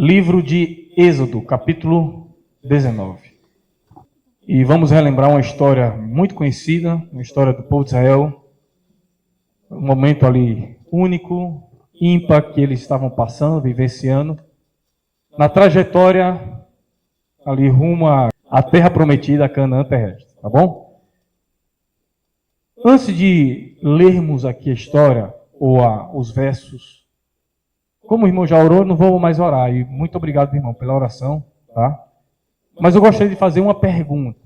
Livro de Êxodo, capítulo 19. E vamos relembrar uma história muito conhecida, uma história do povo de Israel, um momento ali único, ímpar, que eles estavam passando, vivenciando, na trajetória ali rumo à terra prometida, a Canaã terrestre, tá bom? Antes de lermos aqui a história, ou os versos, como o irmão já orou, não vou mais orar. E muito obrigado, irmão, pela oração, tá? Mas eu gostaria de fazer uma pergunta.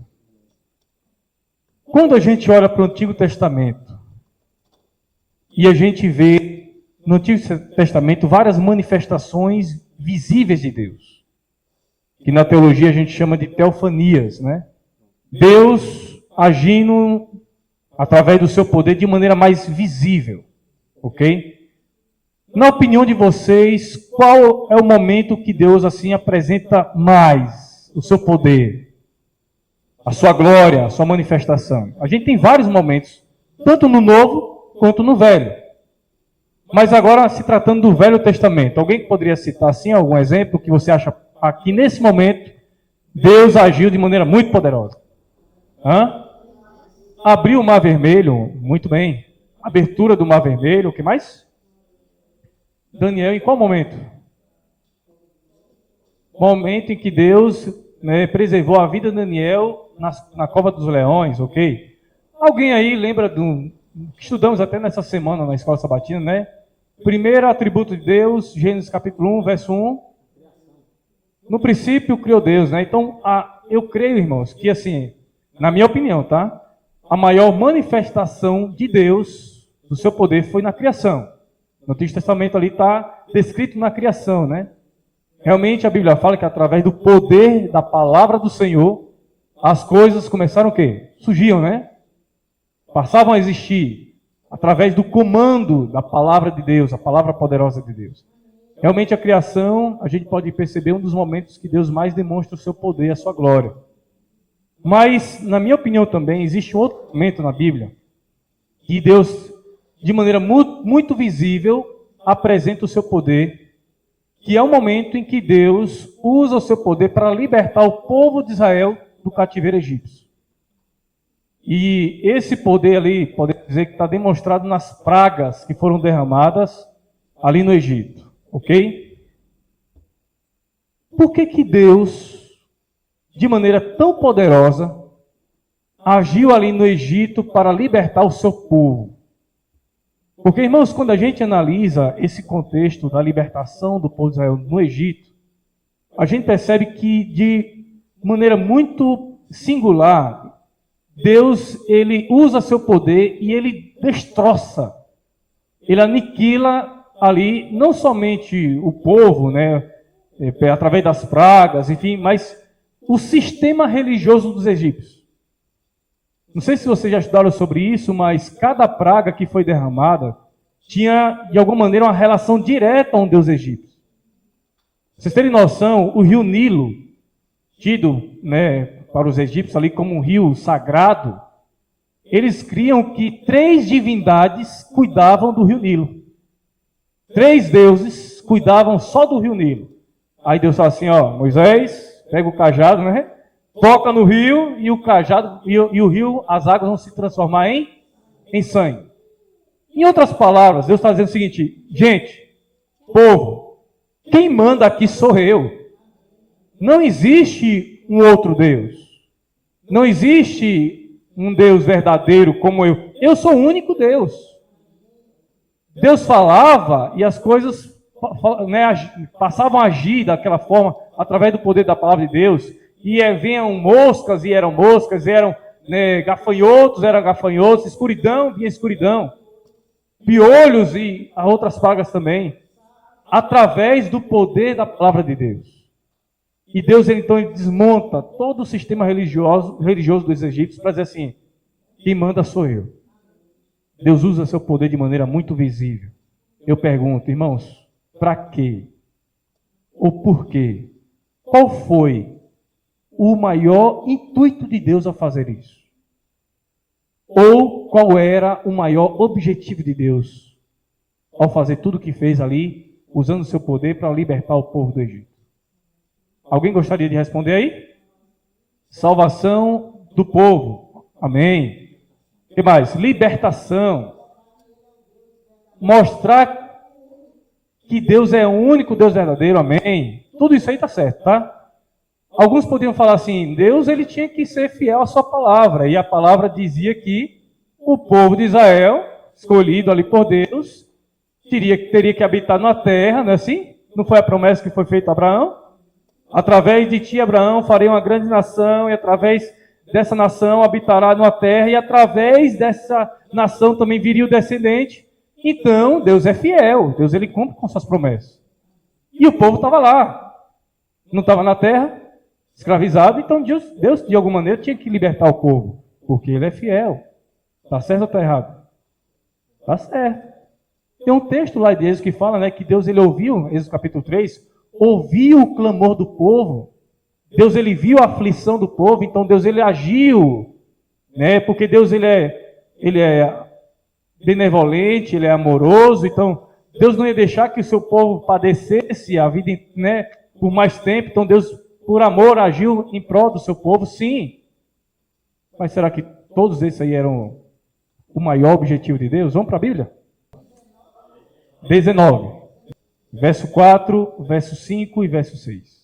Quando a gente olha para o Antigo Testamento e a gente vê no Antigo Testamento várias manifestações visíveis de Deus, que na teologia a gente chama de teofanias, né? Deus agindo através do seu poder de maneira mais visível, ok? Na opinião de vocês, qual é o momento que Deus assim apresenta mais o seu poder, a sua glória, a sua manifestação? A gente tem vários momentos, tanto no Novo quanto no Velho. Mas agora, se tratando do Velho Testamento, alguém poderia citar assim algum exemplo que você acha aqui nesse momento Deus agiu de maneira muito poderosa? Abriu o Mar Vermelho, muito bem. Abertura do Mar Vermelho, o que mais? Daniel, em qual momento? Momento em que Deus preservou a vida de Daniel na cova dos leões, ok? Alguém aí lembra que estudamos até nessa semana na escola sabatina, né? Primeiro atributo de Deus, Gênesis capítulo 1, verso 1. No princípio criou Deus, né? Então, eu creio, irmãos, que assim, na minha opinião, tá? A maior manifestação de Deus, do seu poder, foi na criação. No Antigo Testamento ali está descrito na criação, né? Realmente a Bíblia fala que através do poder da palavra do Senhor, as coisas começaram o quê? Surgiam, né? Passavam a existir através do comando da palavra de Deus, a palavra poderosa de Deus. Realmente a criação, a gente pode perceber um dos momentos que Deus mais demonstra o seu poder, a sua glória. Mas, na minha opinião também, existe um outro momento na Bíblia que Deus, de maneira muito visível, apresenta o seu poder, que é o momento em que Deus usa o seu poder para libertar o povo de Israel do cativeiro egípcio. E esse poder ali, podemos dizer que está demonstrado nas pragas que foram derramadas ali no Egito, ok? Por que Deus, de maneira tão poderosa, agiu ali no Egito para libertar o seu povo? Porque, irmãos, quando a gente analisa esse contexto da libertação do povo de Israel no Egito, a gente percebe que, de maneira muito singular, Deus, ele usa seu poder e ele destroça, ele aniquila ali, não somente o povo, né, através das pragas, enfim, mas o sistema religioso dos egípcios. Não sei se vocês já estudaram sobre isso, mas cada praga que foi derramada tinha, de alguma maneira, uma relação direta a um deus egípcio. Pra vocês terem noção, o rio Nilo, tido, né, para os egípcios ali como um rio sagrado, eles criam que 3 divindades cuidavam do rio Nilo. 3 deuses cuidavam só do rio Nilo. Aí Deus fala assim, Moisés, pega o cajado, né? Toca no rio e o cajado e o rio, as águas vão se transformar em sangue. Em outras palavras, Deus está dizendo o seguinte: gente, povo, quem manda aqui sou eu. Não existe um outro Deus. Não existe um Deus verdadeiro como eu. Eu sou o único Deus. Deus falava e as coisas passavam a agir daquela forma através do poder da palavra de Deus. E vinham moscas e eram moscas, eram gafanhotos, eram gafanhotos, escuridão, vinha escuridão, piolhos e outras pragas também, através do poder da palavra de Deus. E Deus então ele desmonta todo o sistema religioso dos egípcios para dizer assim: quem manda sou eu. Deus usa seu poder de maneira muito visível. Eu pergunto, irmãos, para quê? Ou por quê? Qual foi o maior intuito de Deus ao fazer isso? Ou qual era o maior objetivo de Deus ao fazer tudo o que fez ali, usando o seu poder para libertar o povo do Egito? Alguém gostaria de responder aí? Salvação do povo. Amém. O que mais? Libertação. Mostrar que Deus é o único Deus verdadeiro. Amém. Tudo isso aí está certo, tá? Alguns poderiam falar assim, Deus ele tinha que ser fiel à sua palavra. E a palavra dizia que o povo de Israel, escolhido ali por Deus, teria que habitar na terra, não é assim? Não foi a promessa que foi feita a Abraão? Através de ti, Abraão, farei uma grande nação, e através dessa nação habitará numa terra, e através dessa nação também viria o descendente. Então, Deus é fiel, Deus ele cumpre com suas promessas. E o povo estava lá, não estava na terra, escravizado, então Deus, de alguma maneira, tinha que libertar o povo, porque ele é fiel. Está certo ou está errado? Está certo. Tem um texto lá de Êxodo que fala, né, que Deus ele ouviu, Êxodo capítulo 3, ouviu o clamor do povo. Deus ele viu a aflição do povo, então Deus ele agiu, né? Porque Deus ele é benevolente, ele é amoroso, então Deus não ia deixar que o seu povo padecesse a vida, né, por mais tempo. Então Deus, por amor, agiu em prol do seu povo, sim. Mas será que todos esses aí eram o maior objetivo de Deus? Vamos para a Bíblia? 19, verso 4, verso 5 e verso 6.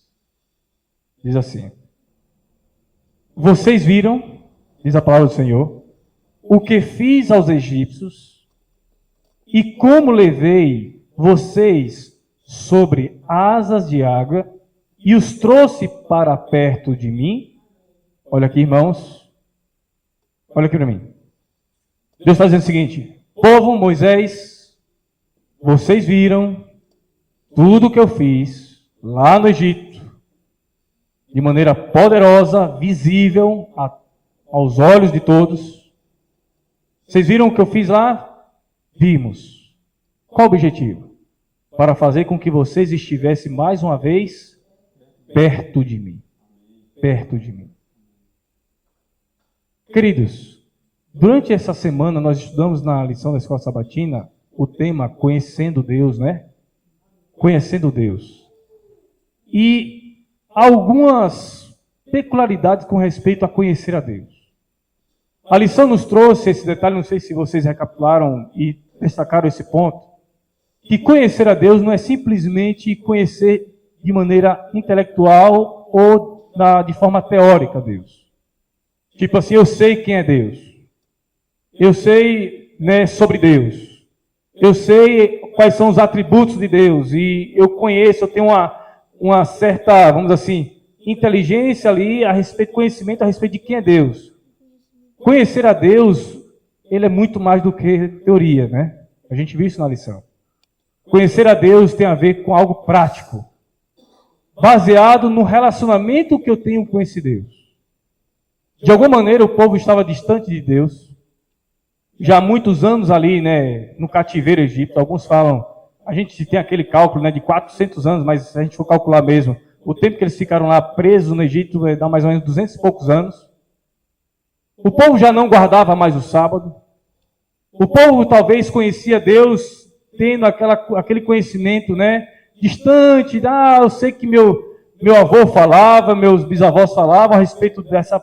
Diz assim: vocês viram, diz a palavra do Senhor, o que fiz aos egípcios e como levei vocês sobre asas de água e os trouxe para perto de mim. Olha aqui, irmãos. Olha aqui para mim. Deus está dizendo o seguinte: povo, Moisés, vocês viram tudo o que eu fiz lá no Egito, de maneira poderosa, visível aos olhos de todos. Vocês viram o que eu fiz lá? Vimos. Qual o objetivo? Para fazer com que vocês estivessem mais uma vez perto de mim. Perto de mim. Queridos, durante essa semana nós estudamos na lição da Escola Sabatina o tema Conhecendo Deus, né? Conhecendo Deus. E algumas peculiaridades com respeito a conhecer a Deus. A lição nos trouxe esse detalhe, não sei se vocês recapitularam e destacaram esse ponto, que conhecer a Deus não é simplesmente conhecer de maneira intelectual ou de forma teórica Deus. Tipo assim, eu sei quem é Deus. Eu sei, né, sobre Deus. Eu sei quais são os atributos de Deus e eu conheço, eu tenho uma certa, vamos dizer assim, inteligência ali a respeito, conhecimento a respeito de quem é Deus. Conhecer a Deus, ele é muito mais do que teoria, né? A gente viu isso na lição. Conhecer a Deus tem a ver com algo prático, baseado no relacionamento que eu tenho com esse Deus. De alguma maneira o povo estava distante de Deus, já há muitos anos ali, né, no cativeiro egípcio. Alguns falam, a gente tem aquele cálculo, né, de 400 anos, mas se a gente for calcular mesmo, o tempo que eles ficaram lá presos no Egito dá mais ou menos 200 e poucos anos. O povo já não guardava mais o sábado. O povo talvez conhecia Deus tendo aquele conhecimento, né, distante. Eu sei que meu avô falava, meus bisavós falavam a respeito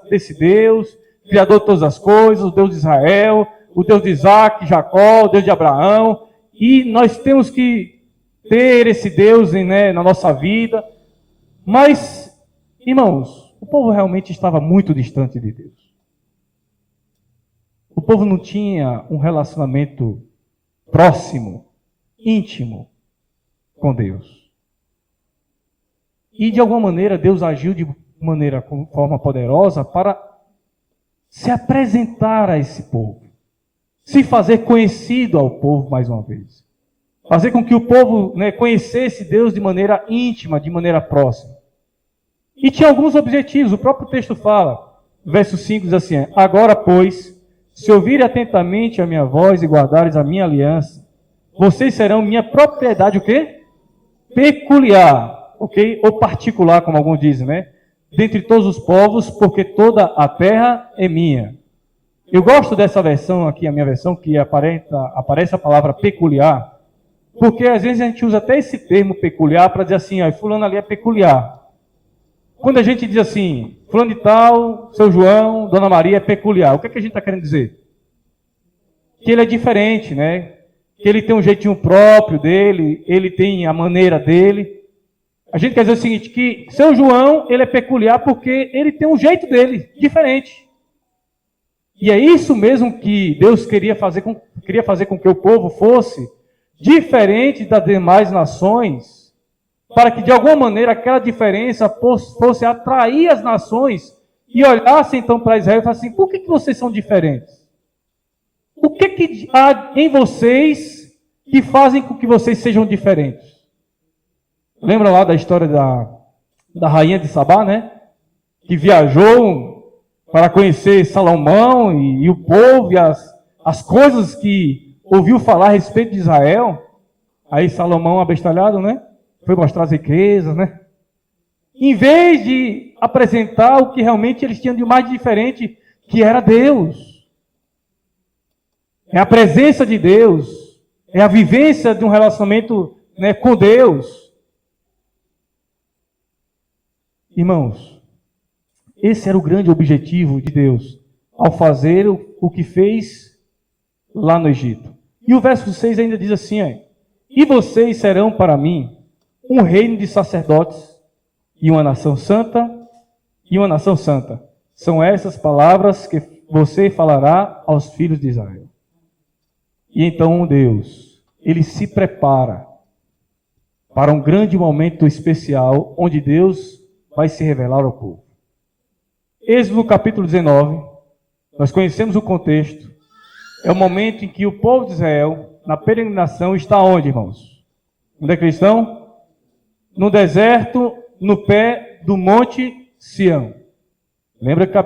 desse Deus, Criador de todas as coisas, o Deus de Israel, o Deus de Isaac, Jacó, o Deus de Abraão. E nós temos que ter esse Deus, né, na nossa vida. Mas, irmãos, o povo realmente estava muito distante de Deus. O povo não tinha um relacionamento próximo, íntimo com Deus. E de alguma maneira Deus agiu de forma poderosa para se apresentar a esse povo, se fazer conhecido ao povo mais uma vez, fazer com que o povo, né, conhecesse Deus de maneira íntima, de maneira próxima. E tinha alguns objetivos. O próprio texto fala, verso 5 diz assim: agora, pois, se ouvirem atentamente a minha voz e guardares a minha aliança, vocês serão minha propriedade, o quê? Peculiar, ok? Ou particular, como alguns dizem, né? Dentre todos os povos, porque toda a terra é minha. Eu gosto dessa versão aqui, a minha versão, que aparece a palavra peculiar, porque às vezes a gente usa até esse termo peculiar para dizer assim, fulano ali é peculiar. quando a gente diz assim, fulano de tal, seu João, Dona Maria é peculiar, o que é que a gente está querendo dizer? Que ele é diferente, né? Que ele tem um jeitinho próprio dele, ele tem a maneira dele. A gente quer dizer o seguinte, que seu João, ele é peculiar porque ele tem um jeito dele, diferente. E é isso mesmo que Deus queria fazer com que o povo fosse diferente das demais nações, para que de alguma maneira aquela diferença fosse atrair as nações e olhassem então para Israel e falassem assim, por que vocês são diferentes? O que há em vocês que fazem com que vocês sejam diferentes? Lembra lá da história da rainha de Sabá, né? Que viajou para conhecer Salomão e o povo e as coisas que ouviu falar a respeito de Israel. Aí Salomão, abestalhado, né? Foi mostrar as riquezas, né? Em vez de apresentar o que realmente eles tinham de mais diferente, que era Deus. É a presença de Deus. É a vivência de um relacionamento, né, com Deus. Irmãos, esse era o grande objetivo de Deus ao fazer o que fez lá no Egito. E o verso 6 ainda diz assim, e vocês serão para mim um reino de sacerdotes e uma nação santa e uma nação santa. São essas palavras que você falará aos filhos de Israel. E então Deus, ele se prepara para um grande momento especial onde Deus vai se revelar ao povo. Êxodo capítulo 19, nós conhecemos o contexto. É o momento em que o povo de Israel, na peregrinação, está onde, irmãos? Onde é que eles estão? No deserto, no pé do Monte Sião. Lembra que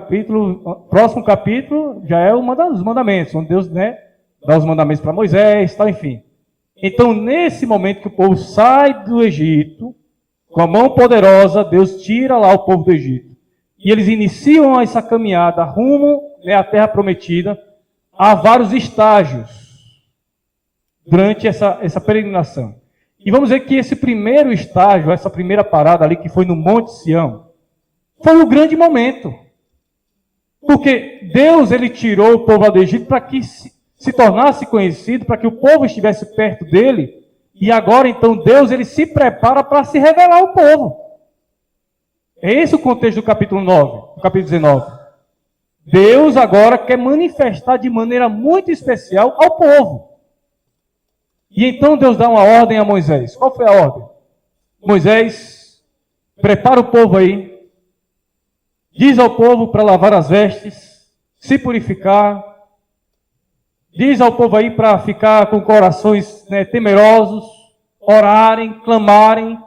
próximo capítulo já é um dos mandamentos, onde Deus, né, dá os mandamentos para Moisés, tal, enfim. Então, nesse momento que o povo sai do Egito, com a mão poderosa, Deus tira lá o povo do Egito. E eles iniciam essa caminhada rumo, né, à terra prometida. Há vários estágios durante essa peregrinação. E vamos ver que esse primeiro estágio, essa primeira parada ali, que foi no Monte Sião, foi um grande momento. Porque Deus, ele tirou o povo do Egito para que se tornasse conhecido, para que o povo estivesse perto dele. E agora, então, Deus, ele se prepara para se revelar ao povo. É esse o contexto do capítulo 9, do capítulo 19. Deus agora quer manifestar de maneira muito especial ao povo. E então Deus dá uma ordem a Moisés. Qual foi a ordem? Moisés, prepara o povo aí. Diz ao povo para lavar as vestes, se purificar. Diz ao povo aí para ficar com corações, né, temerosos, orarem, clamarem,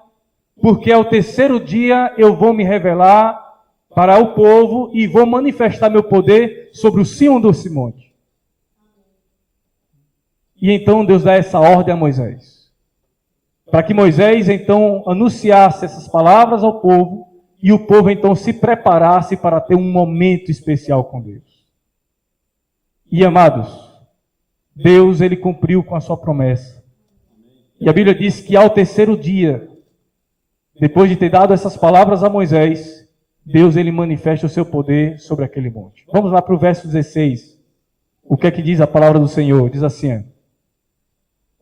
porque ao terceiro dia eu vou me revelar para o povo e vou manifestar meu poder sobre o cimo desse monte. E então Deus dá essa ordem a Moisés, para que Moisés então anunciasse essas palavras ao povo e o povo então se preparasse para ter um momento especial com Deus. E amados, Deus, ele cumpriu com a sua promessa. E a Bíblia diz que ao terceiro dia, depois de ter dado essas palavras a Moisés, Deus, ele manifesta o seu poder sobre aquele monte. Vamos lá para o verso 16. O que é que diz a palavra do Senhor? Diz assim,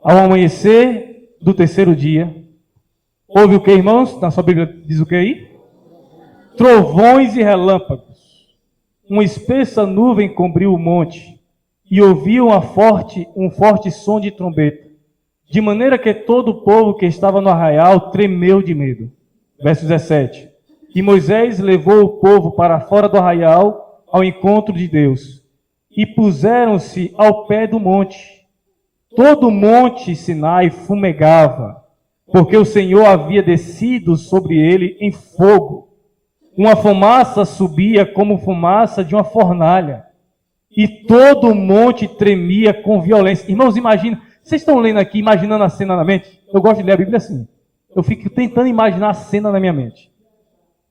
ao amanhecer do terceiro dia, houve o que, irmãos? Na sua Bíblia diz o que aí? Trovões e relâmpagos. Uma espessa nuvem cobriu o monte. E ouviu um forte som de trombeta, de maneira que todo o povo que estava no arraial tremeu de medo. Verso 17. E Moisés levou o povo para fora do arraial ao encontro de Deus, e puseram-se ao pé do monte. Todo o monte Sinai fumegava, porque o Senhor havia descido sobre ele em fogo. Uma fumaça subia como fumaça de uma fornalha. E todo o monte tremia com violência. Irmãos, imagina, vocês estão lendo aqui, imaginando a cena na mente? Eu gosto de ler a Bíblia assim. Eu fico tentando imaginar a cena na minha mente.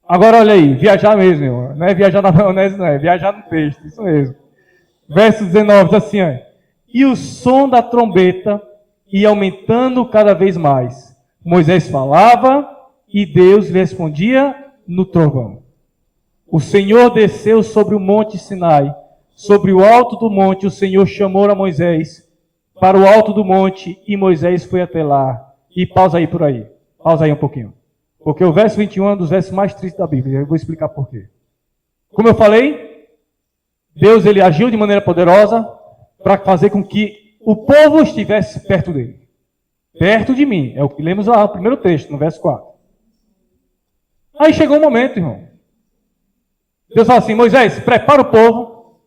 Agora olha aí, viajar mesmo, irmão. Não é viajar na maionese, não é viajar no texto, isso mesmo. Verso 19, diz assim, e o som da trombeta ia aumentando cada vez mais. Moisés falava e Deus lhe respondia no trovão. O Senhor desceu sobre o monte Sinai. Sobre o alto do monte, o Senhor chamou a Moisés para o alto do monte e Moisés foi até lá. E pausa aí por aí. Pausa aí um pouquinho. Porque o verso 21 é um dos versos mais tristes da Bíblia. Eu vou explicar por quê. Como eu falei, Deus ele agiu de maneira poderosa para fazer com que o povo estivesse perto dele. Perto de mim. É o que lemos lá no primeiro texto, no verso 4. Aí chegou um momento, irmão. Deus fala assim, Moisés, prepara o povo.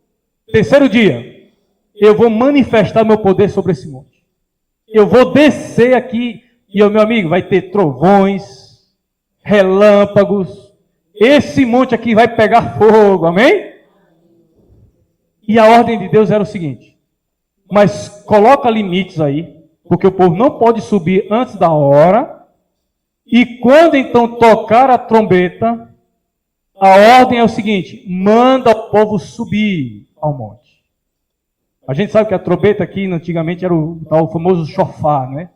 Terceiro dia, eu vou manifestar meu poder sobre esse monte. Eu vou descer aqui e, meu amigo, vai ter trovões, relâmpagos. Esse monte aqui vai pegar fogo, amém? E a ordem de Deus era o seguinte, mas coloca limites aí, porque o povo não pode subir antes da hora, e quando então tocar a trombeta, a ordem é o seguinte, manda o povo subir ao monte. A gente sabe que a trombeta aqui, antigamente, era o famoso chofar, né?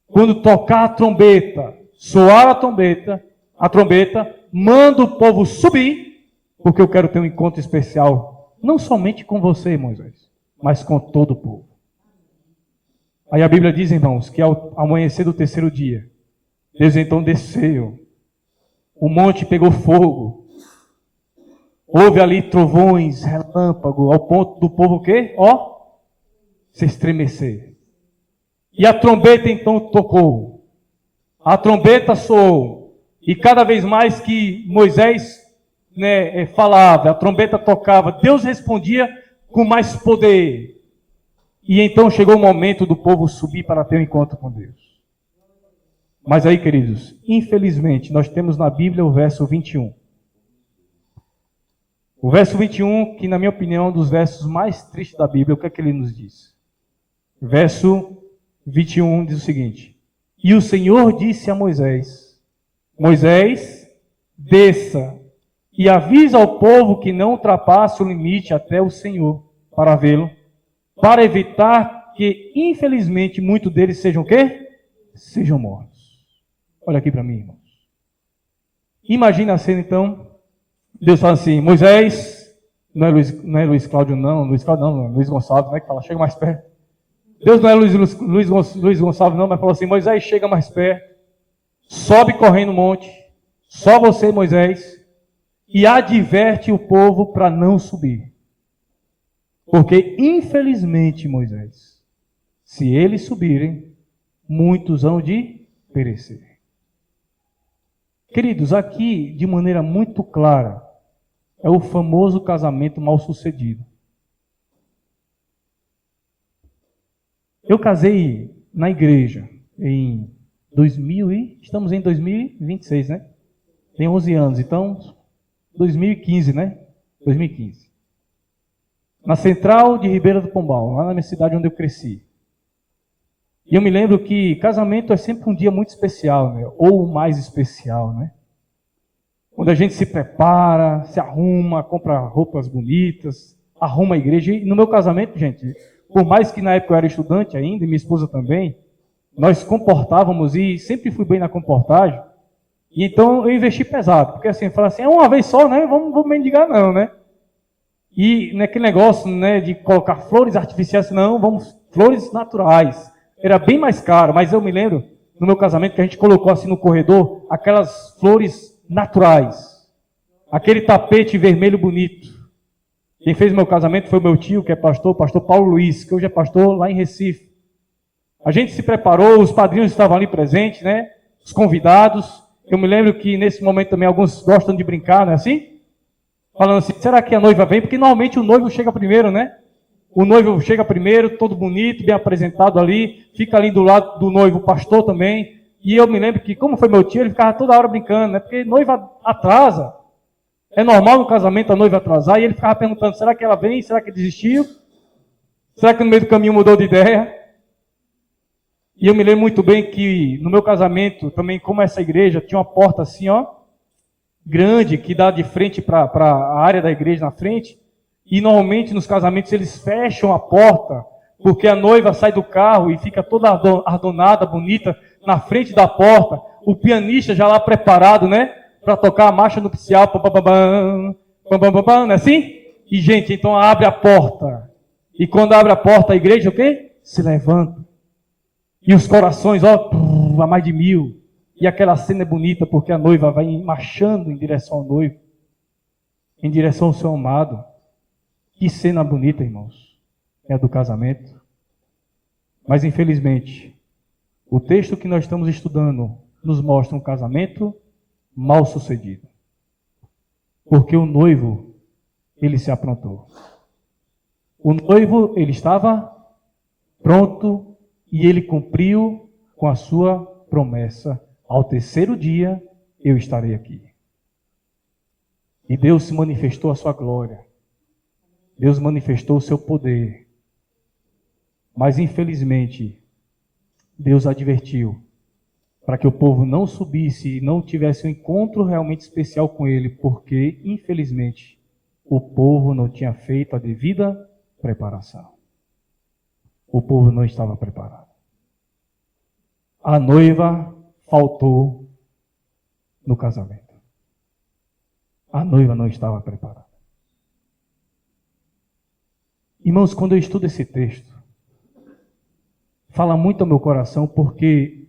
Quando tocar a trombeta, soar a trombeta, manda o povo subir, porque eu quero ter um encontro especial, não somente com você, Moisés, mas com todo o povo. Aí a Bíblia diz, irmãos, que ao amanhecer do terceiro dia, Deus então desceu, o monte pegou fogo, houve ali trovões, relâmpago, ao ponto do povo o quê? Se estremecer. E a trombeta então tocou. A trombeta soou. E cada vez mais que Moisés falava, a trombeta tocava, Deus respondia com mais poder. E então chegou o momento do povo subir para ter um encontro com Deus. Mas aí, queridos, infelizmente, nós temos na Bíblia o verso 21. O verso 21, que na minha opinião é um dos versos mais tristes da Bíblia, o que é que ele nos diz? Verso 21 diz o seguinte, e o Senhor disse a Moisés, Moisés, desça e avisa ao povo que não ultrapasse o limite até o Senhor, para vê-lo, para evitar que, infelizmente, muitos deles sejam o quê? Sejam mortos. Olha aqui para mim, irmãos. Imagina a cena, então, Deus fala assim, Moisés, não é Luiz Cláudio não, Luiz Gonçalves, né, que fala, chega mais perto. Deus não é Luiz Gonçalves não, mas falou assim, Moisés, chega mais perto, sobe correndo no monte, só você, Moisés, e adverte o povo para não subir. Porque, infelizmente, Moisés, se eles subirem, muitos hão de perecer. Queridos, aqui, de maneira muito clara, é o famoso casamento mal sucedido. Eu casei na igreja em 2000 e estamos em 2026, né? Tem 11 anos, então 2015, né? 2015. Na Central de Ribeira do Pombal, lá na minha cidade onde eu cresci. E eu me lembro que casamento é sempre um dia muito especial, né? Ou o mais especial, né? Quando a gente se prepara, se arruma, compra roupas bonitas, arruma a igreja. E no meu casamento, gente, por mais que na época eu era estudante ainda, e minha esposa também, nós comportávamos e sempre fui bem na comportagem. E então eu investi pesado, porque assim, eu falei assim, é uma vez só, né? Vamos mendigar não, né? E naquele negócio, né, de colocar flores artificiais, não, vamos, flores naturais. Era bem mais caro, mas eu me lembro, no meu casamento, que a gente colocou assim no corredor, aquelas flores naturais. Aquele tapete vermelho bonito. Quem fez meu casamento foi meu tio, que é pastor, pastor Paulo Luiz, que hoje é pastor lá em Recife. A gente se preparou, os padrinhos estavam ali presentes, né? Os convidados. Eu me lembro que nesse momento também alguns gostam de brincar, não é assim? Falando assim, será que a noiva vem? Porque normalmente o noivo chega primeiro, né? O noivo chega primeiro, todo bonito, bem apresentado ali, fica ali do lado do noivo o pastor também. E eu me lembro que, como foi meu tio, ele ficava toda hora brincando, né? Porque noiva atrasa. É normal no casamento a noiva atrasar, e ele ficava perguntando, será que ela vem? Será que desistiu? Será que no meio do caminho mudou de ideia? E eu me lembro muito bem que no meu casamento, também como essa igreja, tinha uma porta assim, ó, grande, que dá de frente para a área da igreja na frente. E normalmente nos casamentos eles fecham a porta, porque a noiva sai do carro e fica toda adornada, bonita, na frente da porta. O pianista já lá preparado, né? para tocar a marcha nupcial, pam, pam, pam, pam, pam, pam, pam, pam, não é assim? E, gente, então abre a porta. E quando abre a porta, a igreja, o quê? Se levanta. E os corações, ó, a mais de 1000. E aquela cena é bonita, porque a noiva vai marchando em direção ao noivo. Em direção ao seu amado. Que cena bonita, irmãos. É a do casamento. Mas, infelizmente, o texto que nós estamos estudando nos mostra um casamento mal sucedido. Porque o noivo, ele se aprontou. O noivo, ele estava pronto e ele cumpriu com a sua promessa. Ao terceiro dia, eu estarei aqui. E Deus se manifestou a sua glória. Deus manifestou o seu poder. Mas, infelizmente, Deus advertiu para que o povo não subisse e não tivesse um encontro realmente especial com ele, porque, infelizmente, o povo não tinha feito a devida preparação. O povo não estava preparado. A noiva faltou no casamento. A noiva não estava preparada. Irmãos, quando eu estudo esse texto, fala muito ao meu coração, porque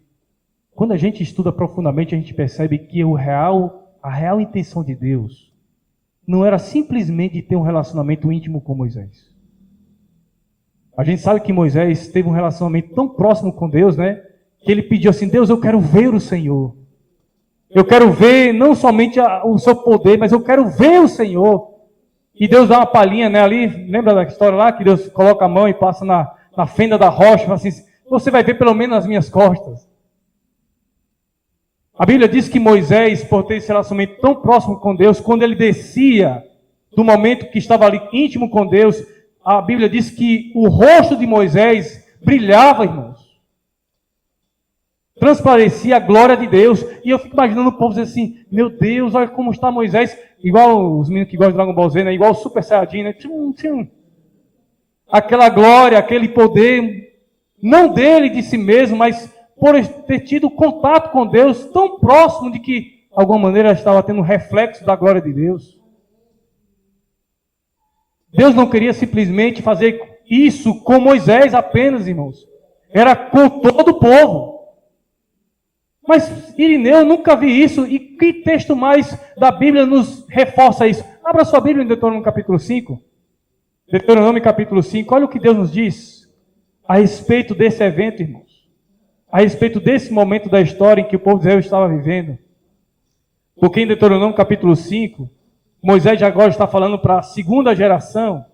quando a gente estuda profundamente, a gente percebe que a real intenção de Deus não era simplesmente ter um relacionamento íntimo com Moisés. A gente sabe que Moisés teve um relacionamento tão próximo com Deus, né? Que ele pediu assim: Deus, eu quero ver o Senhor. Eu quero ver não somente o seu poder, mas eu quero ver o Senhor. E Deus dá uma palhinha, né? Ali, lembra da história lá? Que Deus coloca a mão e passa na fenda da rocha e fala assim: você vai ver pelo menos as minhas costas. A Bíblia diz que Moisés, por ter esse relacionamento tão próximo com Deus, quando ele descia do momento que estava ali íntimo com Deus, a Bíblia diz que o rosto de Moisés brilhava, irmãos. Transparecia a glória de Deus. E eu fico imaginando o povo dizer assim: meu Deus, olha como está Moisés. Igual os meninos que gostam de Dragon Ball Z, né? Igual o Super Saiyajin, né? Tchum, tchum. Aquela glória, aquele poder, não dele, de si mesmo, mas por ter tido contato com Deus tão próximo de que, de alguma maneira, estava tendo um reflexo da glória de Deus. Deus não queria simplesmente fazer isso com Moisés apenas, irmãos. Era com todo o povo. Mas, Irineu, eu nunca vi isso. E que texto mais da Bíblia nos reforça isso? Abra sua Bíblia em Deuteronômio capítulo 5. Deuteronômio capítulo 5. Olha o que Deus nos diz a respeito desse evento, irmãos. A respeito desse momento da história em que o povo de Israel estava vivendo. Porque em Deuteronômio capítulo 5, Moisés agora está falando para a segunda geração,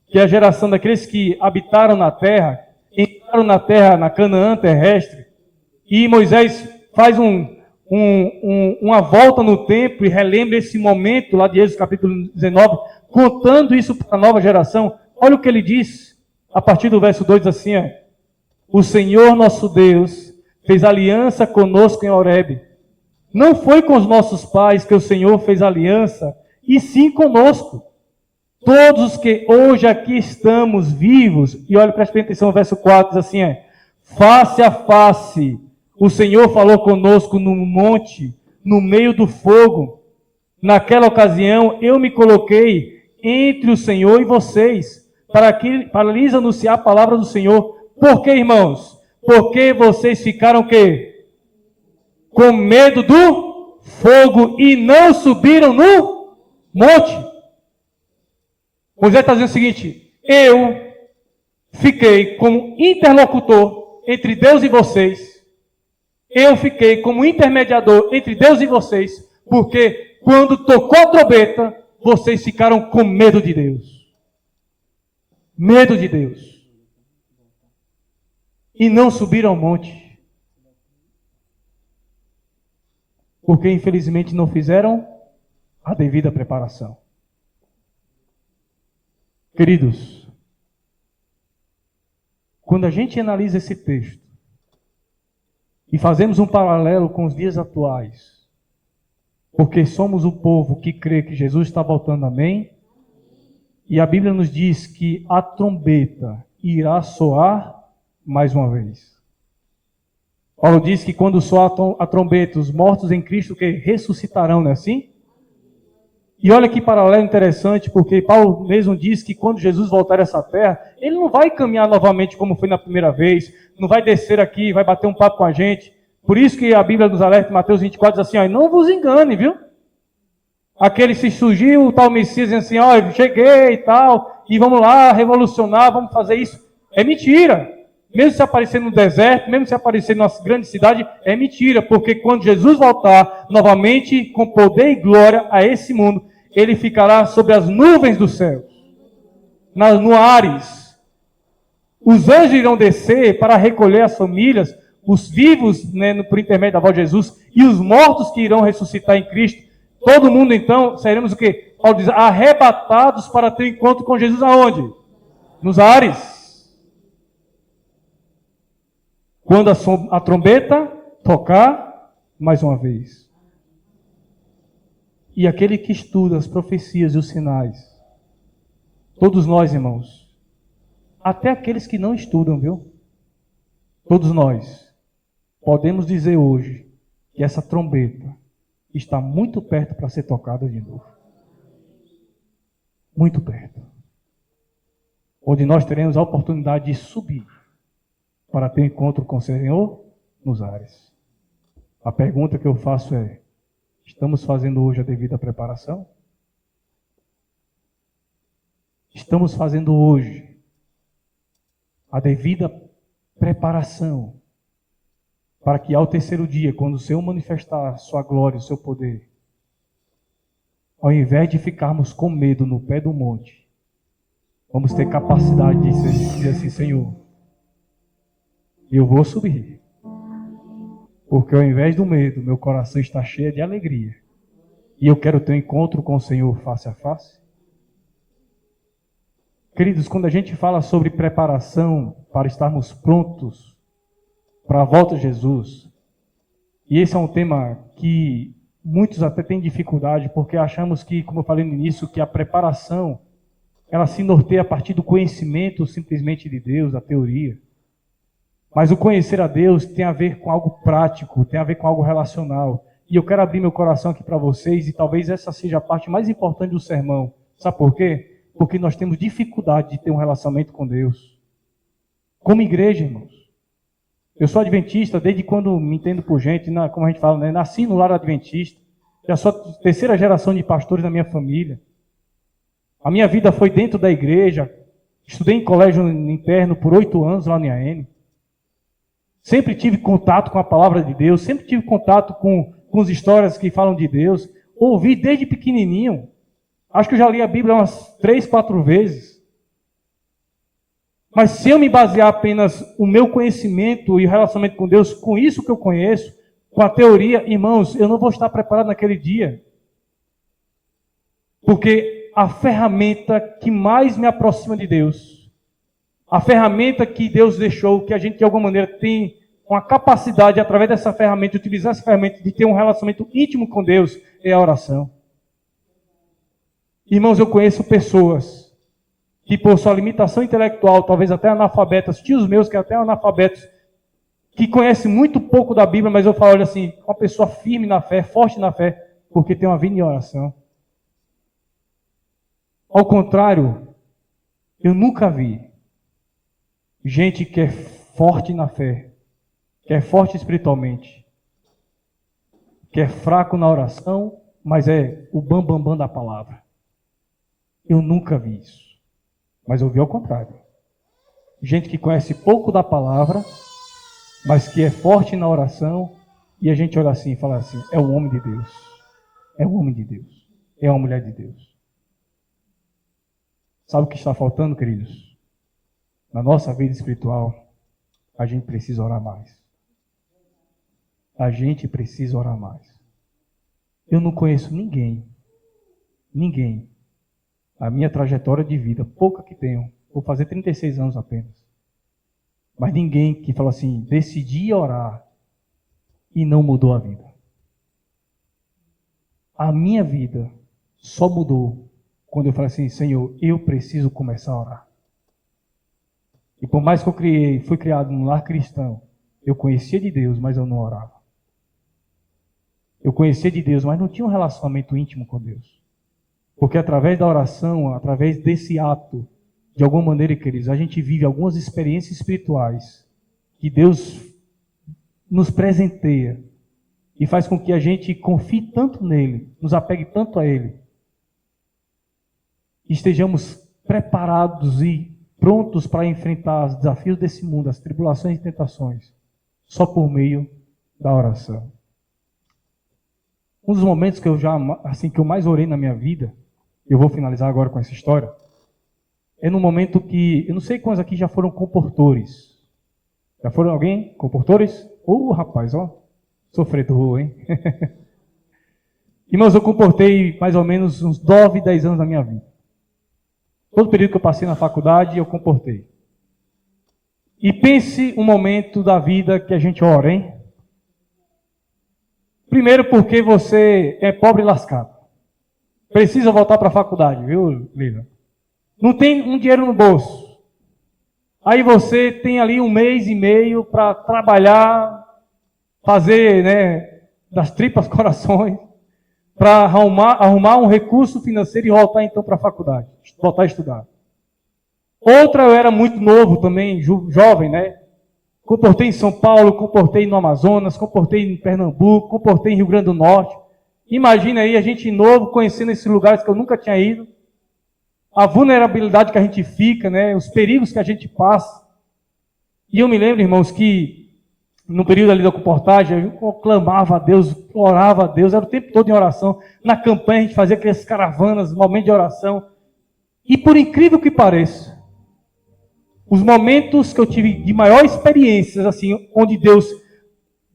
que é a geração daqueles que habitaram na terra, entraram na terra, na Canaã terrestre. E Moisés faz uma volta no tempo e relembra esse momento lá de Êxodo capítulo 19, contando isso para a nova geração. Olha o que ele diz, a partir do verso 2, assim: o Senhor nosso Deus fez aliança conosco em Horebe. Não foi com os nossos pais que o Senhor fez aliança, e sim conosco. Todos os que hoje aqui estamos vivos, e olha, preste atenção, o verso 4 diz assim: face a face, o Senhor falou conosco no monte, no meio do fogo. Naquela ocasião, eu me coloquei entre o Senhor e vocês, para lhes anunciar a palavra do Senhor. Por quê, irmãos? Porque vocês ficaram o quê? Com medo do fogo e não subiram no monte. Moisés está dizendo o seguinte: eu fiquei como interlocutor entre Deus e vocês. Eu fiquei como intermediador entre Deus e vocês, porque quando tocou a trombeta, vocês ficaram com medo de Deus. Medo de Deus. E não subiram ao monte. Porque infelizmente não fizeram a devida preparação. Queridos, quando a gente analisa esse texto e fazemos um paralelo com os dias atuais, porque somos o povo que crê que Jesus está voltando, amém? E a Bíblia nos diz que a trombeta irá soar mais uma vez. Paulo diz que quando soar a trombeta, os mortos em Cristo que ressuscitarão, não é assim? E olha que paralelo interessante, porque Paulo mesmo diz que quando Jesus voltar a essa terra, ele não vai caminhar novamente como foi na primeira vez, não vai descer aqui, vai bater um papo com a gente. Por isso que a Bíblia nos alerta em Mateus 24 diz assim, ó, não vos engane, viu? Aquele se surgiu, o tal Messias dizendo assim, ó, cheguei e tal, e vamos lá revolucionar, vamos fazer isso. É mentira. Mesmo se aparecer no deserto, mesmo se aparecer numa grande cidade, é mentira, porque quando Jesus voltar novamente com poder e glória a esse mundo, ele ficará sobre as nuvens do céu, no Ares. Os anjos irão descer para recolher as famílias, os vivos, né, por intermédio da voz de Jesus, e os mortos que irão ressuscitar em Cristo. Todo mundo, então, seremos o quê? Paulo diz, arrebatados para ter encontro com Jesus aonde? Nos ares. Quando a trombeta tocar, mais uma vez. E aquele que estuda as profecias e os sinais, todos nós, irmãos, até aqueles que não estudam, viu? Todos nós, podemos dizer hoje que essa trombeta está muito perto para ser tocada de novo. Muito perto. Onde nós teremos a oportunidade de subir para ter um encontro com o Senhor nos ares. A pergunta que eu faço é, estamos fazendo hoje a devida preparação? Estamos fazendo hoje a devida preparação para que ao terceiro dia, quando o Senhor manifestar sua glória e seu poder, ao invés de ficarmos com medo no pé do monte, vamos ter capacidade de dizer assim, Senhor, eu vou subir. Porque ao invés do medo, meu coração está cheio de alegria. E eu quero ter um encontro com o Senhor face a face. Queridos, quando a gente fala sobre preparação para estarmos prontos para a volta de Jesus, e esse é um tema que muitos até têm dificuldade, porque achamos que, como eu falei no início, que a preparação, ela se norteia a partir do conhecimento simplesmente de Deus, da teoria. Mas o conhecer a Deus tem a ver com algo prático, tem a ver com algo relacional. E eu quero abrir meu coração aqui para vocês, e talvez essa seja a parte mais importante do sermão. Sabe por quê? Porque nós temos dificuldade de ter um relacionamento com Deus. Como igreja, irmãos. Eu sou adventista desde quando me entendo por gente, como a gente fala, né? Nasci no lar adventista. Já sou a terceira geração de pastores na minha família. A minha vida foi dentro da igreja. Estudei em colégio interno por 8 anos lá no IAN. Sempre tive contato com a palavra de Deus, sempre tive contato com as histórias que falam de Deus. Ouvi desde pequenininho. Acho que eu já li a Bíblia umas 3, 4 vezes. Mas se eu me basear apenas o meu conhecimento e o relacionamento com Deus, com isso que eu conheço, com a teoria, irmãos, eu não vou estar preparado naquele dia. Porque a ferramenta que mais me aproxima de Deus, a ferramenta que Deus deixou, que a gente de alguma maneira tem uma capacidade, através dessa ferramenta, de utilizar essa ferramenta, de ter um relacionamento íntimo com Deus, é a oração. Irmãos, eu conheço pessoas que por sua limitação intelectual, talvez até analfabetas, tios meus que até analfabetos, que conhecem muito pouco da Bíblia, mas eu falo, olha assim, uma pessoa firme na fé, forte na fé, porque tem uma vida em oração. Ao contrário, eu nunca vi gente que é forte na fé, que é forte espiritualmente, que é fraco na oração, mas é o bambambam da palavra. Eu nunca vi isso. Mas eu vi ao contrário. Gente que conhece pouco da palavra, mas que é forte na oração, e a gente olha assim e fala assim, é um homem de Deus. É um homem de Deus. É uma mulher de Deus. Sabe o que está faltando, queridos? Na nossa vida espiritual, a gente precisa orar mais. A gente precisa orar mais. Eu não conheço ninguém, a minha trajetória de vida, pouca que tenho, vou fazer 36 anos apenas, mas ninguém que fala assim, decidi orar e não mudou a vida. A minha vida só mudou quando eu falei assim, Senhor, eu preciso começar a orar. E por mais que eu fui criado num lar cristão, Eu conhecia de Deus, mas eu não orava. Eu conhecia de Deus, mas não tinha um relacionamento íntimo com Deus. Porque através da oração, através desse ato, de alguma maneira, queridos, a gente vive algumas experiências espirituais que Deus nos presenteia e faz com que a gente confie tanto nele, nos apegue tanto a ele, e estejamos preparados e prontos para enfrentar os desafios desse mundo, as tribulações e tentações, só por meio da oração. Um dos momentos que eu mais orei na minha vida, eu vou finalizar agora com essa história, é no momento que, eu não sei quantos aqui já foram comportores. Já foram alguém? Comportores? Rapaz, sofredor, hein? Irmãos, eu comportei mais ou menos uns 9, 10 anos da minha vida. Todo o período que eu passei na faculdade, eu comportei. E pense um momento da vida que a gente ora, hein? Primeiro porque você é pobre e lascado. Precisa voltar para a faculdade, viu, Lívia? Não tem um dinheiro no bolso. Aí você tem ali 1 mês e meio para trabalhar, fazer, né, das tripas corações, para arrumar um recurso financeiro e voltar então para a faculdade, voltar a estudar. Outra, eu era muito novo também, jovem, né? Comportei em São Paulo, comportei no Amazonas, comportei em Pernambuco, comportei em Rio Grande do Norte. Imagina aí a gente novo, conhecendo esses lugares que eu nunca tinha ido, a vulnerabilidade que a gente fica, né? Os perigos que a gente passa. E eu me lembro, irmãos, que no período ali da comportagem, eu clamava a Deus, orava a Deus, era o tempo todo em oração. Na campanha a gente fazia aquelas caravanas, momentos de oração. E por incrível que pareça, os momentos que eu tive de maior experiências, assim, onde Deus,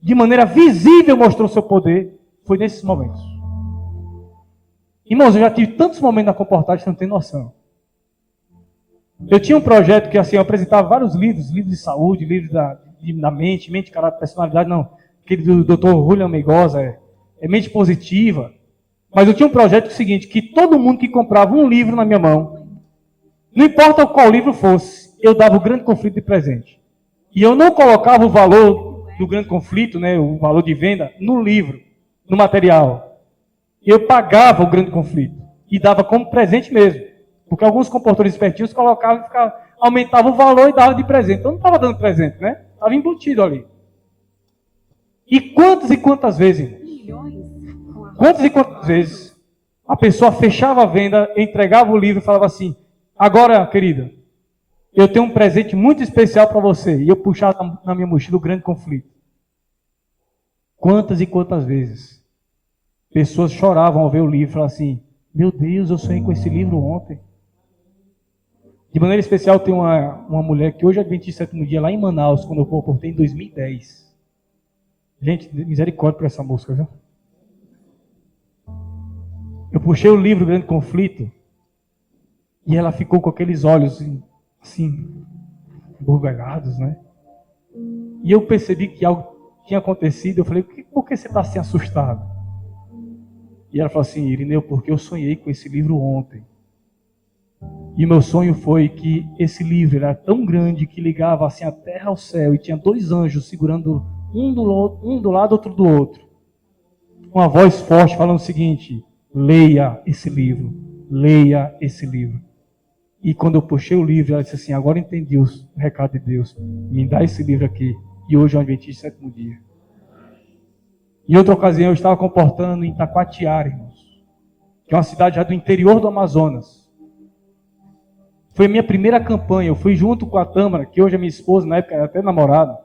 de maneira visível, mostrou o seu poder, foi nesses momentos. Irmãos, eu já tive tantos momentos na comportagem que você não tem noção. Eu tinha um projeto que, assim, eu apresentava vários livros de saúde, livros da mente, caráter, personalidade, não. Aquele do Dr. Julian Meigosa, é mente positiva. Mas eu tinha um projeto que é o seguinte, que todo mundo que comprava um livro na minha mão, não importa qual livro fosse, eu dava o grande conflito de presente. E eu não colocava o valor do grande conflito, né, o valor de venda, no livro, no material. Eu pagava o grande conflito e dava como presente mesmo. Porque alguns comportadores espertinhos colocavam, aumentavam o valor e davam de presente. Então não estava dando presente, né? Estava embutido ali. E quantas vezes, quantas e quantas vezes a pessoa fechava a venda, entregava o livro e falava assim, agora, querida, eu tenho um presente muito especial para você. E eu puxava na minha mochila o grande conflito. Quantas e quantas vezes pessoas choravam ao ver o livro e falavam assim, meu Deus, eu sonhei com esse livro ontem. De maneira especial, tem uma mulher que hoje é Adventista Sétimo Dia, lá em Manaus, quando eu comportei em 2010. Gente, misericórdia por essa música, viu? Eu puxei o livro Grande Conflito e ela ficou com aqueles olhos assim, burgalhados, né? E eu percebi que algo tinha acontecido. Eu falei, por que você está assim assustado? E ela falou assim, Irineu, porque eu sonhei com esse livro ontem. E o meu sonho foi que esse livro era tão grande que ligava assim a terra ao céu e tinha 2 anjos segurando um do lado, outro do outro. Uma voz forte falando o seguinte, leia esse livro, leia esse livro. E quando eu puxei o livro, ela disse assim, agora entendi o recado de Deus, me dá esse livro aqui. E hoje é um Adventista Sétimo Dia. Em outra ocasião eu estava comportando em Taquatiara, irmãos, que é uma cidade já do interior do Amazonas. Foi a minha primeira campanha, eu fui junto com a Tâmara, que hoje é minha esposa, na época era até namorada,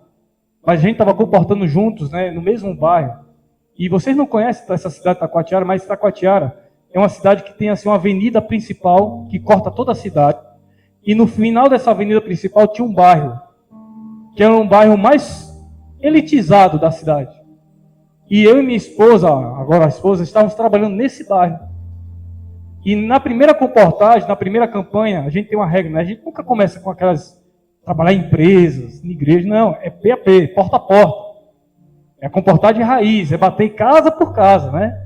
mas a gente estava comportando juntos, né, no mesmo bairro. E vocês não conhecem essa cidade de Taquatiara, mas Taquatiara é uma cidade que tem assim, uma avenida principal que corta toda a cidade. E no final dessa avenida principal tinha um bairro, que era um bairro mais elitizado da cidade. E eu e minha esposa, agora a esposa, estávamos trabalhando nesse bairro. E na primeira comportagem, na primeira campanha, a gente tem uma regra, né? A gente nunca começa com aquelas, trabalhar em empresas, em igreja, não, é PAP, porta a porta. É a comportagem raiz, é bater casa por casa, né?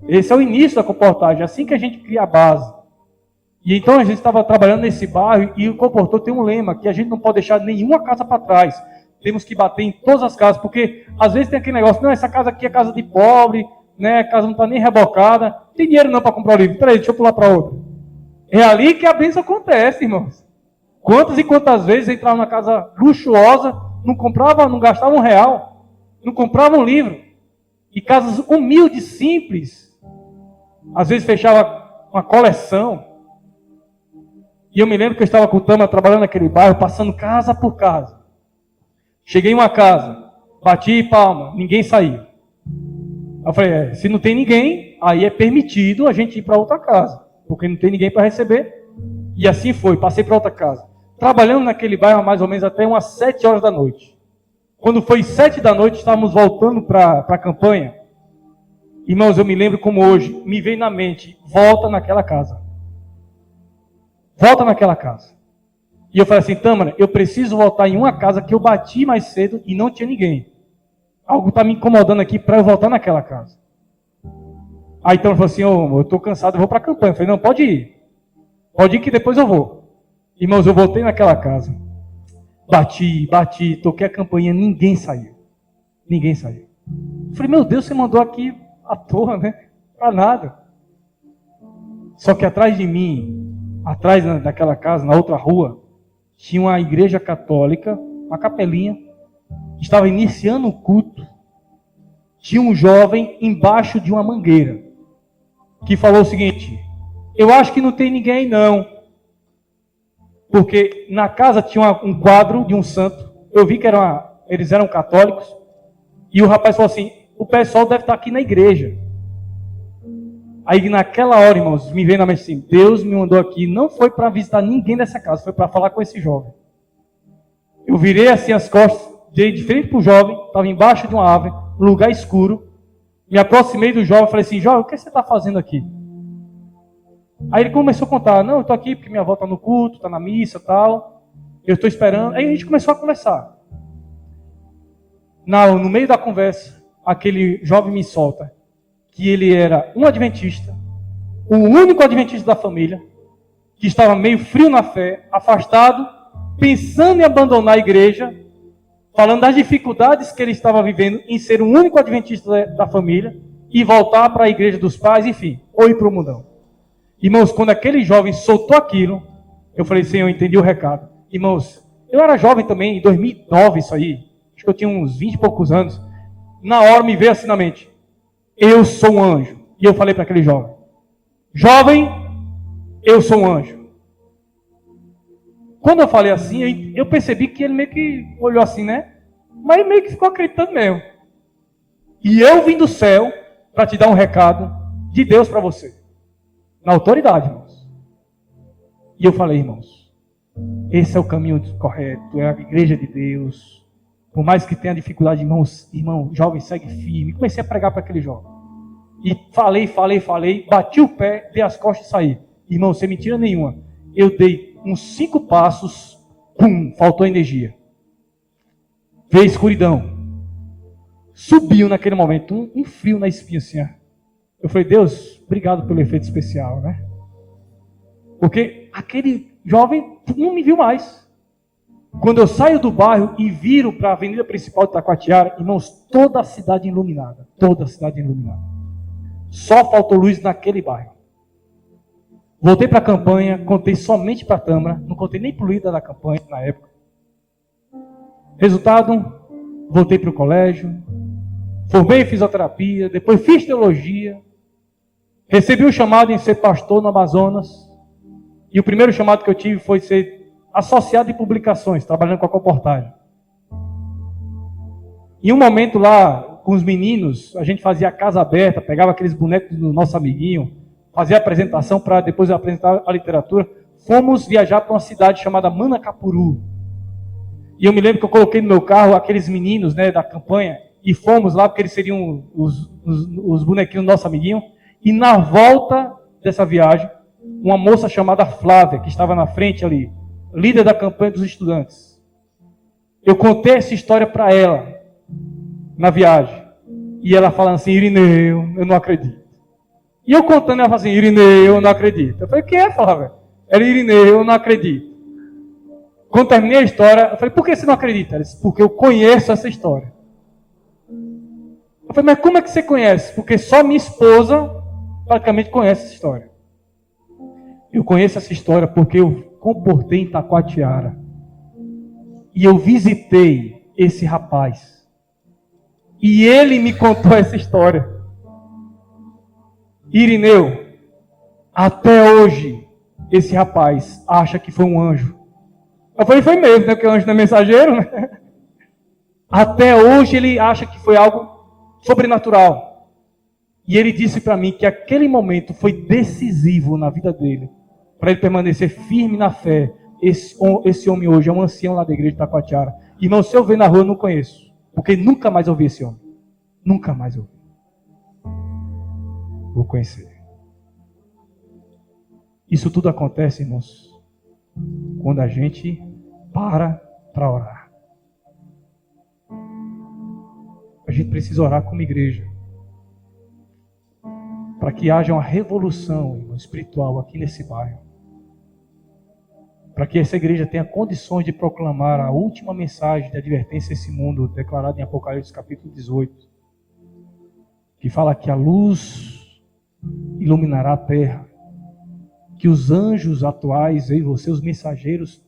Esse é o início da comportagem, é assim que a gente cria a base. E então a gente estava trabalhando nesse bairro e o comportor tem um lema, que a gente não pode deixar nenhuma casa para trás. temos que bater em todas as casas, porque às vezes tem aquele negócio, não, essa casa aqui é casa de pobre, né, a casa não está nem rebocada, não tem dinheiro não para comprar o livro, peraí, deixa eu pular para outra. É ali que a bênção acontece, irmãos. Quantas e quantas vezes entravam na casa luxuosa, não comprava, não gastava R$1, não comprava um livro. E casas humildes, simples, às vezes fechava uma coleção. E eu me lembro que eu estava com o Tama trabalhando naquele bairro, passando casa por casa. Cheguei em uma casa, bati palma, ninguém saiu. Eu falei, se não tem ninguém, aí é permitido a gente ir para outra casa, porque não tem ninguém para receber. E assim foi, passei para outra casa. Trabalhando naquele bairro mais ou menos até umas 7 horas da noite. Quando foi 7 da noite, estávamos voltando para a campanha. Irmãos, eu me lembro como hoje, me veio na mente, volta naquela casa. Volta naquela casa. E eu falei assim, Tâmara, eu preciso voltar em uma casa que eu bati mais cedo e não tinha ninguém. Algo está me incomodando aqui para eu voltar naquela casa. Aí então falou assim, eu estou cansado, eu vou para a campanha. Eu falei, não, pode ir. Pode ir que depois eu vou. Irmãos, eu voltei naquela casa. Bati, toquei a campainha, ninguém saiu. Ninguém saiu. Eu falei, meu Deus, você mandou aqui à toa, né? Para nada. Só que atrás de mim, atrás daquela casa, na outra rua, tinha uma igreja católica, uma capelinha, estava iniciando o culto. Tinha um jovem embaixo de uma mangueira, que falou o seguinte, eu acho que não tem ninguém não. Porque na casa tinha um quadro de um santo. Eu vi que eles eram católicos. E o rapaz falou assim, o pessoal deve estar aqui na igreja. Aí naquela hora, irmãos, me veio na mente assim, Deus me mandou aqui, não foi para visitar ninguém dessa casa, foi para falar com esse jovem. Eu virei assim as costas, dei de frente para o jovem, estava embaixo de uma árvore, um lugar escuro. Me aproximei do jovem e falei assim, jovem, o que você está fazendo aqui? Aí ele começou a contar, não, eu estou aqui porque minha avó está no culto, está na missa e tal, eu estou esperando. Aí a gente começou a conversar. No meio da conversa, aquele jovem me solta que ele era um adventista, o único adventista da família, que estava meio frio na fé, afastado, pensando em abandonar a igreja, falando das dificuldades que ele estava vivendo em ser o único adventista da família e voltar para a igreja dos pais, enfim, ou ir para o mundão. Irmãos, quando aquele jovem soltou aquilo, eu falei, Senhor, eu entendi o recado. Irmãos, eu era jovem também, em 2009 isso aí, acho que eu tinha uns 20 e poucos anos. Na hora me veio assim na mente, eu sou um anjo. E eu falei para aquele jovem, jovem, eu sou um anjo. Quando eu falei assim, eu percebi que ele meio que olhou assim, né? Mas ele meio que ficou acreditando mesmo. E eu vim do céu para te dar um recado de Deus para você. Na autoridade, irmãos. E eu falei, irmãos, esse é o caminho correto, é a igreja de Deus. Por mais que tenha dificuldade, irmão, jovem, segue firme. Comecei a pregar para aquele jovem. E falei, bati o pé, dei as costas e saí. Irmão, sem mentira nenhuma. Eu dei uns 5 passos, faltou energia. Veio escuridão. Subiu naquele momento, um frio na espinha assim, ó. Eu falei, Deus, obrigado pelo efeito especial, né? Porque aquele jovem não me viu mais. Quando eu saio do bairro e viro para a avenida principal de Taquatiara, irmãos, toda a cidade iluminada. Toda a cidade iluminada. Só faltou luz naquele bairro. Voltei para a campanha, contei somente para a Tâmara, não contei nem para o líder da campanha na época. Resultado, voltei para o colégio, formei em fisioterapia, depois fiz teologia, recebi o chamado em ser pastor no Amazonas. E o primeiro chamado que eu tive foi ser associado de publicações, trabalhando com a comportagem. Em um momento lá, com os meninos, a gente fazia a casa aberta, pegava aqueles bonecos do nosso amiguinho, fazia a apresentação para depois apresentar a literatura. Fomos viajar para uma cidade chamada Manacapuru. E eu me lembro que eu coloquei no meu carro aqueles meninos, né, da campanha, e fomos lá porque eles seriam os bonequinhos do nosso amiguinho. E na volta dessa viagem, uma moça chamada Flávia, que estava na frente ali, líder da campanha dos estudantes. Eu contei essa história para ela, na viagem. E ela falando assim, Irineu, eu não acredito. E eu contando, ela falando assim, Irineu, eu não acredito. Eu falei, quem é, Flávia? Ela, Irineu, eu não acredito. Quando terminei a história, eu falei, por que você não acredita? Ele disse, porque eu conheço essa história. Eu falei, mas como é que você conhece? Porque só minha esposa praticamente conhece essa história. Eu conheço essa história porque eu comportei em Taquatiara. E eu visitei esse rapaz. E ele me contou essa história. Irineu, até hoje, esse rapaz acha que foi um anjo. Eu falei, foi mesmo, né? Porque o anjo não é mensageiro, né? Até hoje ele acha que foi algo sobrenatural. E ele disse para mim que aquele momento foi decisivo na vida dele, para ele permanecer firme na fé. Esse homem hoje é um ancião lá da igreja de Taquatiara. Irmão, se eu ver na rua, eu não conheço. Porque nunca mais ouvi esse homem. Nunca mais ouvi. Vou conhecer. Isso tudo acontece, irmãos, quando a gente para orar. A gente precisa orar como igreja. Para que haja uma revolução, irmão, espiritual aqui nesse bairro. Para que essa igreja tenha condições de proclamar a última mensagem de advertência a esse mundo, declarada em Apocalipse capítulo 18, que fala que a luz iluminará a terra, que os anjos atuais, eu e você, os mensageiros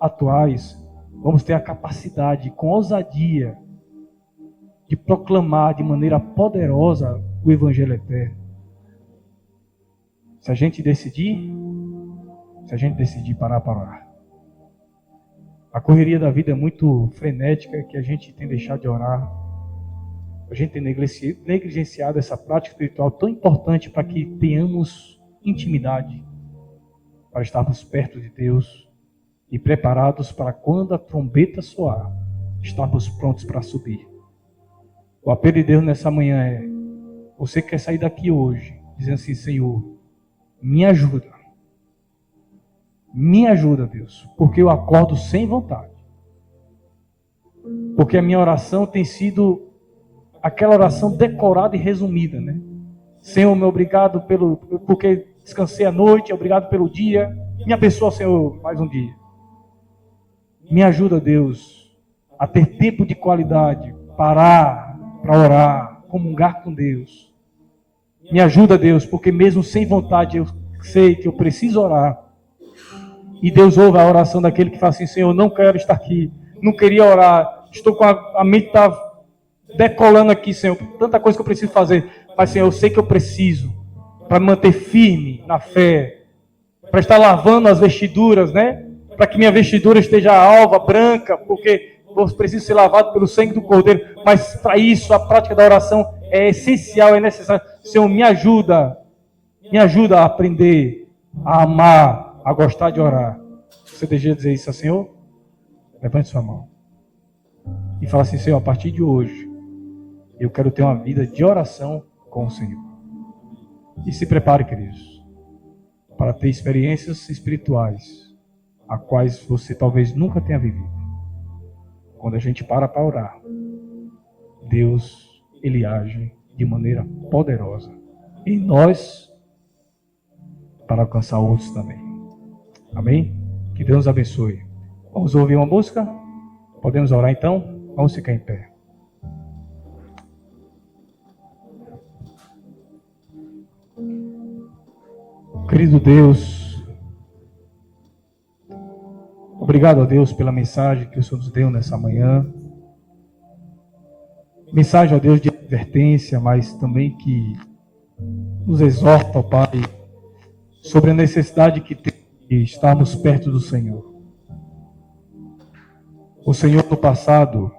atuais, vamos ter a capacidade, com ousadia, de proclamar de maneira poderosa o Evangelho eterno. Se a gente decidir parar para orar. A correria da vida é muito frenética, que a gente tem deixado de orar. A gente tem negligenciado essa prática espiritual tão importante para que tenhamos intimidade, para estarmos perto de Deus e preparados para quando a trombeta soar, estarmos prontos para subir. O apelo de Deus nessa manhã é: você quer sair daqui hoje dizendo assim, Senhor, me ajuda. Me ajuda, Deus, porque eu acordo sem vontade. Porque a minha oração tem sido aquela oração decorada e resumida, né? Senhor, me obrigado porque descansei a noite, obrigado pelo dia. Me abençoa, Senhor, mais um dia. Me ajuda, Deus, a ter tempo de qualidade, parar para orar, comungar com Deus. Me ajuda, Deus, porque mesmo sem vontade eu sei que eu preciso orar. E Deus ouve a oração daquele que fala assim, Senhor, não quero estar aqui, não queria orar, estou com a mente decolando aqui, Senhor, tanta coisa que eu preciso fazer, mas Senhor, eu sei que eu preciso, para me manter firme na fé, para estar lavando as vestiduras, né? Para que minha vestidura esteja alva, branca, porque eu preciso ser lavado pelo sangue do Cordeiro, mas para isso a prática da oração é essencial, é necessário. Senhor, me ajuda a aprender, a amar, a gostar de orar. Você deseja dizer isso ao Senhor? Levante sua mão. E fala assim, Senhor, a partir de hoje, eu quero ter uma vida de oração com o Senhor. E se prepare, queridos, para ter experiências espirituais, a quais você talvez nunca tenha vivido. Quando a gente para orar, Deus, Ele age de maneira poderosa em nós, para alcançar outros também. Amém? Que Deus nos abençoe. Vamos ouvir uma música? Podemos orar então? Vamos ficar em pé. Querido Deus, obrigado a Deus pela mensagem que o Senhor nos deu nessa manhã. Mensagem, ó Deus, de advertência, mas também que nos exorta, ó Pai, sobre a necessidade que temos de estarmos perto do Senhor. O Senhor no passado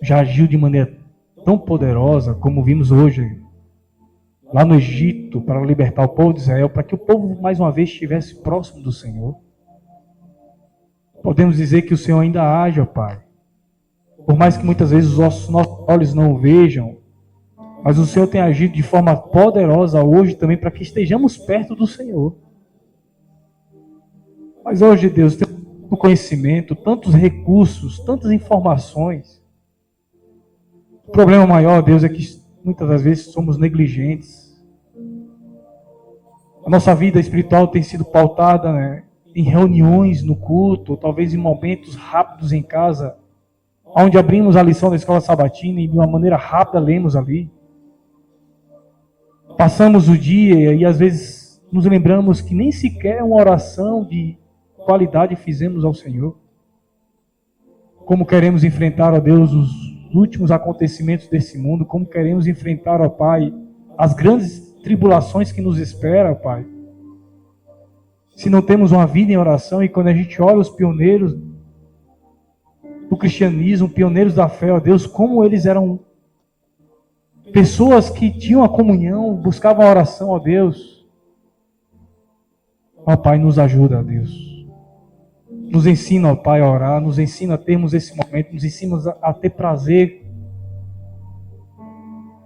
já agiu de maneira tão poderosa, como vimos hoje, lá no Egito, para libertar o povo de Israel, para que o povo mais uma vez estivesse próximo do Senhor. Podemos dizer que o Senhor ainda age, ó Pai. Por mais que muitas vezes os nossos olhos não o vejam, mas o Senhor tem agido de forma poderosa hoje também para que estejamos perto do Senhor. Mas hoje, Deus, tem tanto conhecimento, tantos recursos, tantas informações. O problema maior, Deus, é que muitas das vezes somos negligentes. A nossa vida espiritual tem sido pautada, né, em reuniões no culto, ou talvez em momentos rápidos em casa, onde abrimos a lição da escola sabatina e de uma maneira rápida lemos ali. Passamos o dia e às vezes nos lembramos que nem sequer uma oração de qualidade fizemos ao Senhor. Como queremos enfrentar, ó Deus, os últimos acontecimentos desse mundo, como queremos enfrentar, ó Pai, as grandes tribulações que nos esperam, ó Pai. Se não temos uma vida em oração, e quando a gente olha os pioneiros do cristianismo, pioneiros da fé, ó Deus, como eles eram pessoas que tinham a comunhão, buscavam a oração, ó Deus. Ó Pai, nos ajuda, ó Deus. Nos ensina, ó Pai, a orar, nos ensina a termos esse momento, nos ensina a ter prazer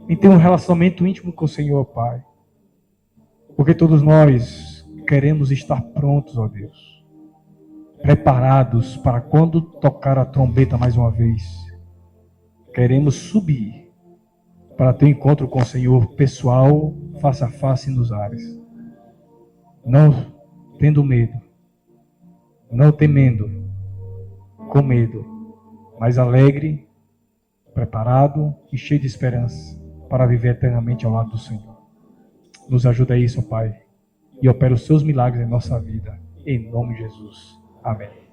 em ter um relacionamento íntimo com o Senhor, ó Pai. Porque todos nós queremos estar prontos, ó Deus, preparados para quando tocar a trombeta mais uma vez. Queremos subir para ter um encontro com o Senhor pessoal, face a face nos ares. Não tendo medo, não temendo, com medo, mas alegre, preparado e cheio de esperança para viver eternamente ao lado do Senhor. Nos ajuda a isso, Pai, e opera os seus milagres em nossa vida. Em nome de Jesus. Amém.